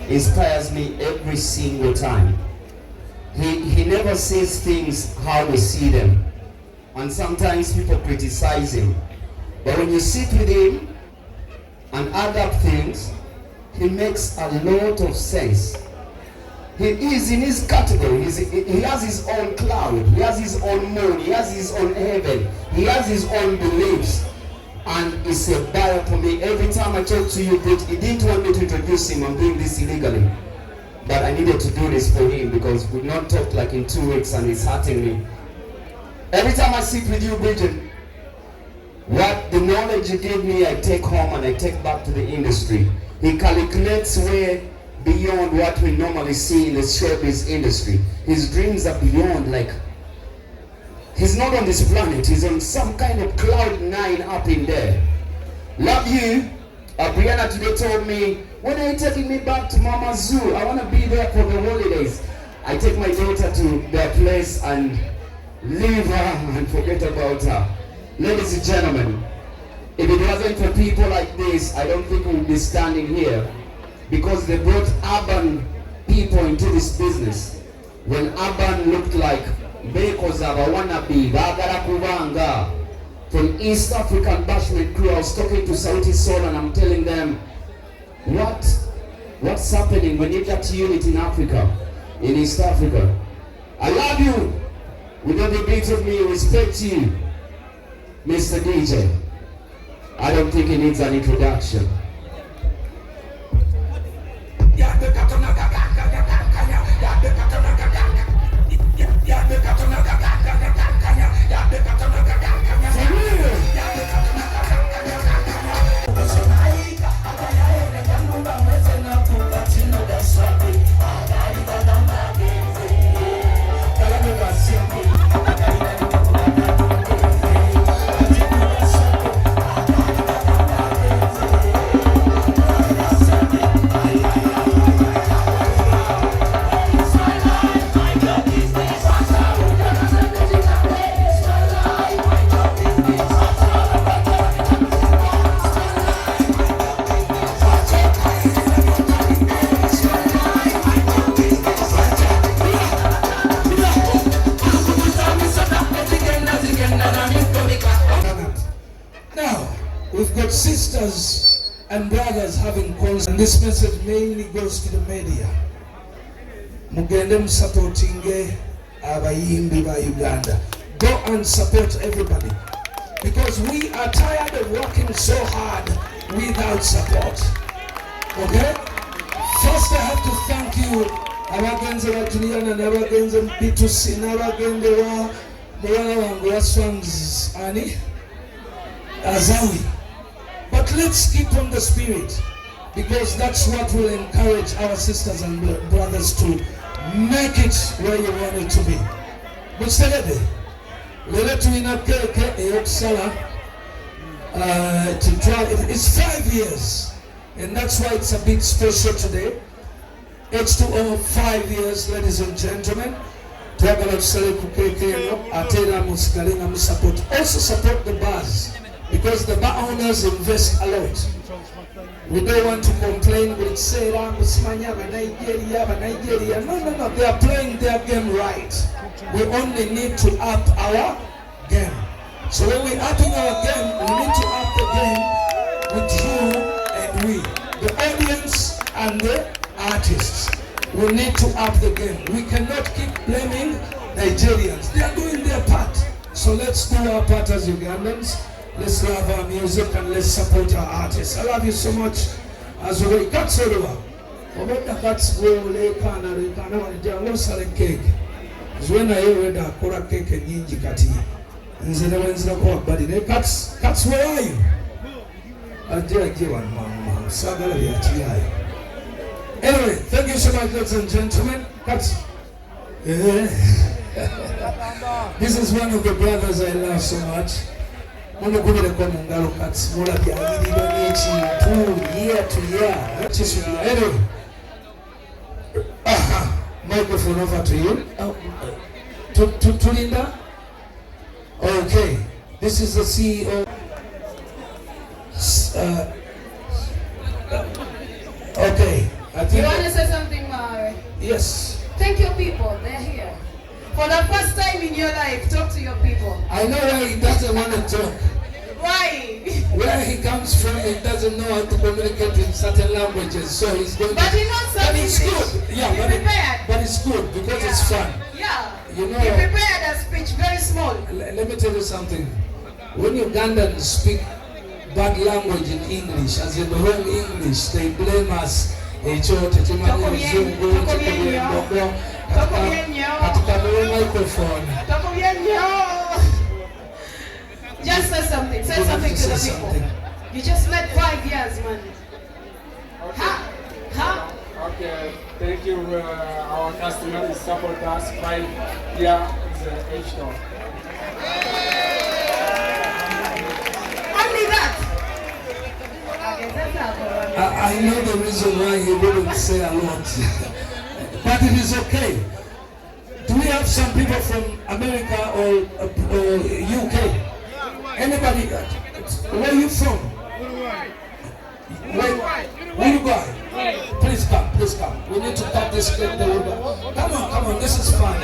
inspires me every single time. He never says things how we see them. And sometimes people criticize him. But when you sit with him and add up things, he makes a lot of sense. He is in his category. He has his own cloud. He has his own moon. He has his own heaven. He has his own beliefs. And it's a barrier for me. Every time I talk to you, Bridge, he didn't want me to introduce him. I'm doing this illegally. But I needed to do this for him because we've not talked like in 2 weeks and it's hurting me. Every time I sit with you, Bridget, what the knowledge you gave me, I take home and I take back to the industry. He calculates way beyond what we normally see in the showbiz industry. His dreams are beyond, like, he's not on this planet, he's on some kind of cloud 9 up in there. Love you. Brianna today told me, when are you taking me back to Mama Zoo? I want to be there for the holidays. I take my daughter to their place and leave her and forget about her. Ladies and gentlemen, if it wasn't for people like this, I don't think we would be standing here, because they brought urban people into this business. When urban looked like Bekoza, wannabe, Bagara Kubanga, from East African Bashment crew, I was talking to Sauti Sol and I'm telling them, what's happening? We need that unity in Africa, in East Africa. I love you. With every bit of me, respect you, Mr. DJ. I don't think he needs an introduction. Sisters and brothers having calls, and this message mainly goes to the media. Mugende musupportinge abayimbi ba Uganda. Go and support everybody, because we are tired of working so hard without support. Okay? First I have to thank you, abagenze ba Juliana n'abagenze B2C n'abagenze wa mwana wangu wa Swans ani Azawi. But let's keep on the spirit, because that's what will encourage our sisters and brothers to make it where you want it to be. But Bebe, lele tuina keke eyokusala to try. It's 5 years, and that's why it's a bit special today. H2O 5 years, ladies and gentlemen. Also support the bars, because the bar owners invest a lot. We don't want to complain with Sarah, Nigeria. No. They are playing their game right. We only need to up our game. So when we're upping our game, we need to up the game with you and we. The audience and the artists. We need to up the game. We cannot keep blaming Nigerians. They are doing their part. So let's do our part as Ugandans. Let's love our music and let's support our artists. I love you so much. As we got Zuena. Zuena yeweda akora keke nyingi kati. Nzina wenzira kwa badi. Cuts, where are you? Anyway, thank you so much, ladies and gentlemen. Cuts. This is one of the brothers I love so much. Anyway, microphone over to you. To Linda. Okay, this is the CEO. Okay, I think. Yes. Thank your people. They're here. For the first time in your life, talk to your people. I know why he doesn't want to talk. Why? Where he comes from, he doesn't know how to communicate in certain languages, so he's going But to... he knows some But it's English. good. Yeah, He's prepared. but it's good because it's fun. Yeah. You know, he prepared a speech very small. Let me tell you something. When Ugandans speak bad language in English, as in wrong English, they blame us. Just say something. Say something to the people. You just met 5 years, man. Okay, thank you. Our customers support us. 5 years is age now. Only that. I know the reason why he wouldn't say a lot, but it is okay. Do we have some people from America or UK? Anybody? Where are you from? Uruguay. Please come. We need to cut this clip. Come on. This is fun.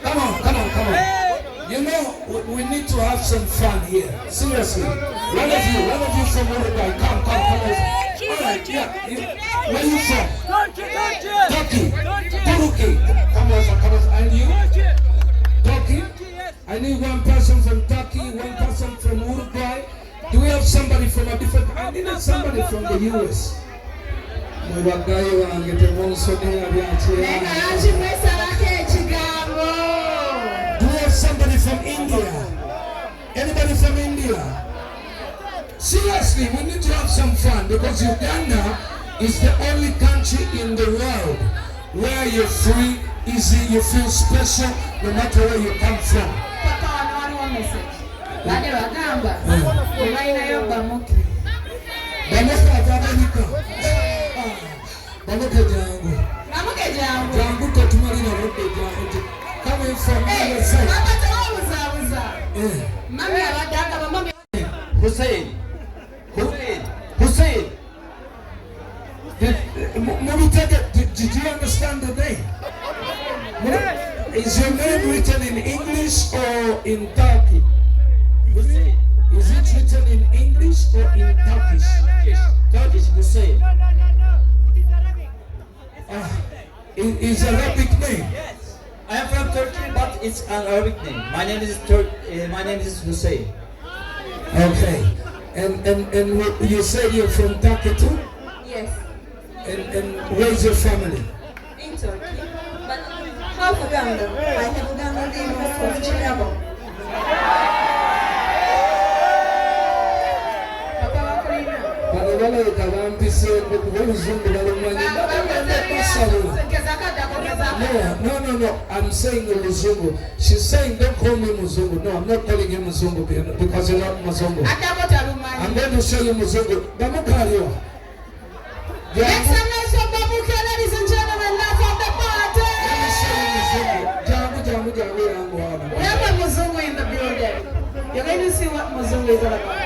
Come on. You know, we need to have some fun here. Seriously. One of you from Uruguay. Come. Alright, yeah. Where are you from? Turkey. Come on. And you? Turkey? I need one person from Turkey, one person from Uruguay. Do we have somebody from a different... I need somebody from the US. Do we have somebody from India? Anybody from India? Seriously, we need to have some fun because Uganda is the only country in the world where you're free, easy, you feel special no matter where you come from. Coming from the other side. Hussein. Did you understand the name? Is your name written in English or in Turkey? Is it written in English or in Turkish? Turkish, Hussein. Is Arabic name? Yes. I am from Turkey, but it's an Arabic name. My name is Hussein. Okay. And you say you're from Turkey too? Yes. And where's your family? In Turkey. But half Uganda. I have Uganda name of Chicago. No. I'm saying Muzungu. She's saying don't call me Muzungu. No, I'm not calling you Muzungu because you're not Muzungu. I'm going to show you Muzungu. Make some noise for Babuke, ladies and gentlemen. Laugh at the party. Let me show you Muzungu. We have a Muzungu in the building. You're going to see what Muzungu is all about.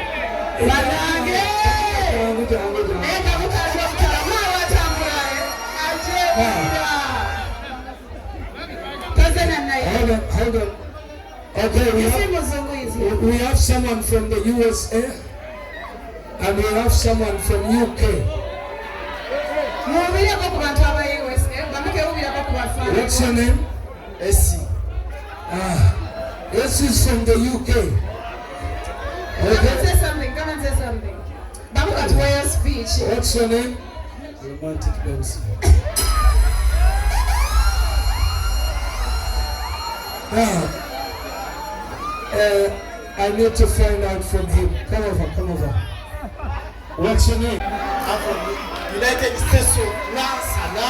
Hold on. Okay, we have someone from the USA and we have someone from UK. What's your name? Essie. Essie is from the UK. Come and say something. Babu got your speech. What's your name? Romantic Benson. I need to find out from him. Come over. What's your name? I'm from the United States of Nasala.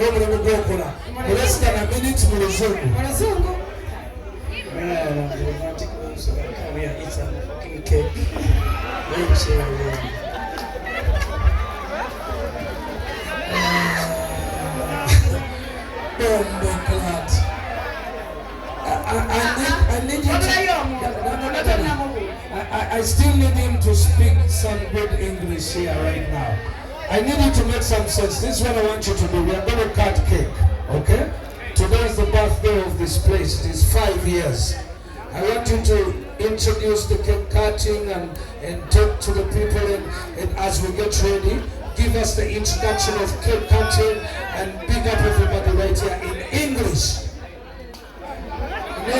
n'omulimu gw'okola olesita na minute mu luzungu. I still need him to speak some good English here right now. I need you to make some sense. This is what I want you to do. We are going to cut cake, okay? Today is the birthday of this place. It is 5 years. I want you to introduce the cake cutting and talk to the people and as we get ready, give us the introduction of cake cutting and pick up everybody right here in English. No.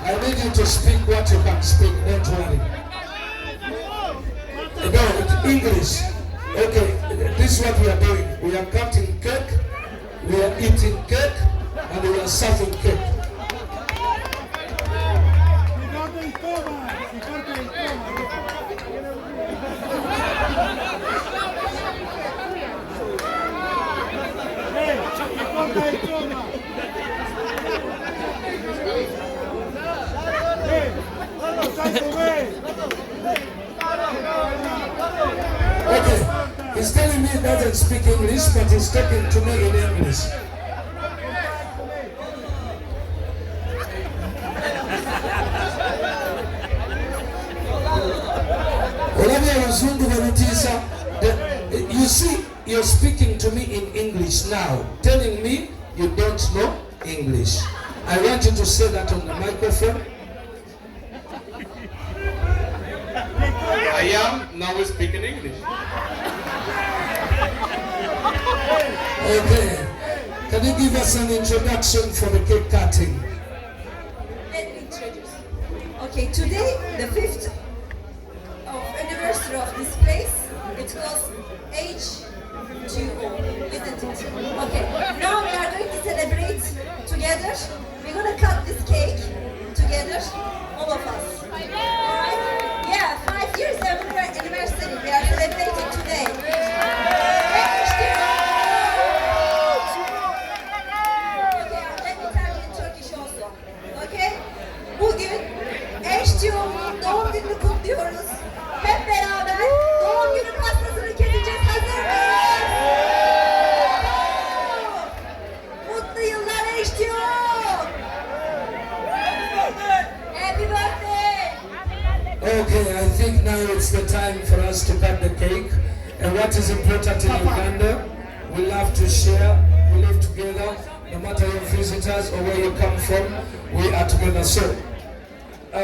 I need you to speak what you can speak, don't worry. No, it's English. Okay, this is what we are doing. We are cutting cake, we are eating cake, and we are serving cake. Okay, he's telling me he doesn't speak English, but he's talking to me in English. You see, you're speaking to me in English now, telling me you don't know English. I want you to say that on the microphone. I am now speaking English. Okay. Can you give us an introduction for the cake cutting? Let me introduce. Okay, today, the 5th anniversary of this place, it goes H2O, isn't it? Okay, now we are going to celebrate together. We're going to cut this cake together, all of us. Alright? Yeah, 5 years anniversary we are celebrating today. Okay, let me tell you in Turkish also. Okay? Bugün H2O'nun doğum gününü kutluyoruz. Hep beraber doğum günü pastasını keseceğiz. Hazır mıyız? Mutlu yıllar H2O! Happy birthday! Okay, I think now it's the time for us to cut the cake. And what is important in Uganda, we love to share, we live together, no matter your visitors or where you come from, we are together. So, I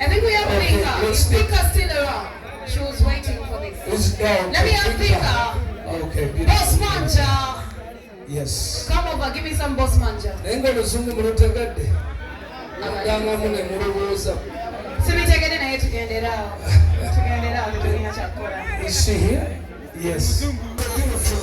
think we have Okay, Merica. let's Is take- Merica still around? She was waiting for this. okay, Let me have Merica. Okay, Boss beautiful. Manja. Yes. Come over, give me some Boss Manja. Naye ng'oluzungu mulutegadde nagangamu ne mulowooza. Sibitegede naye tugendera awo. Tugendera awo tetulina kyakukola. Is she here? Yes. Beautiful.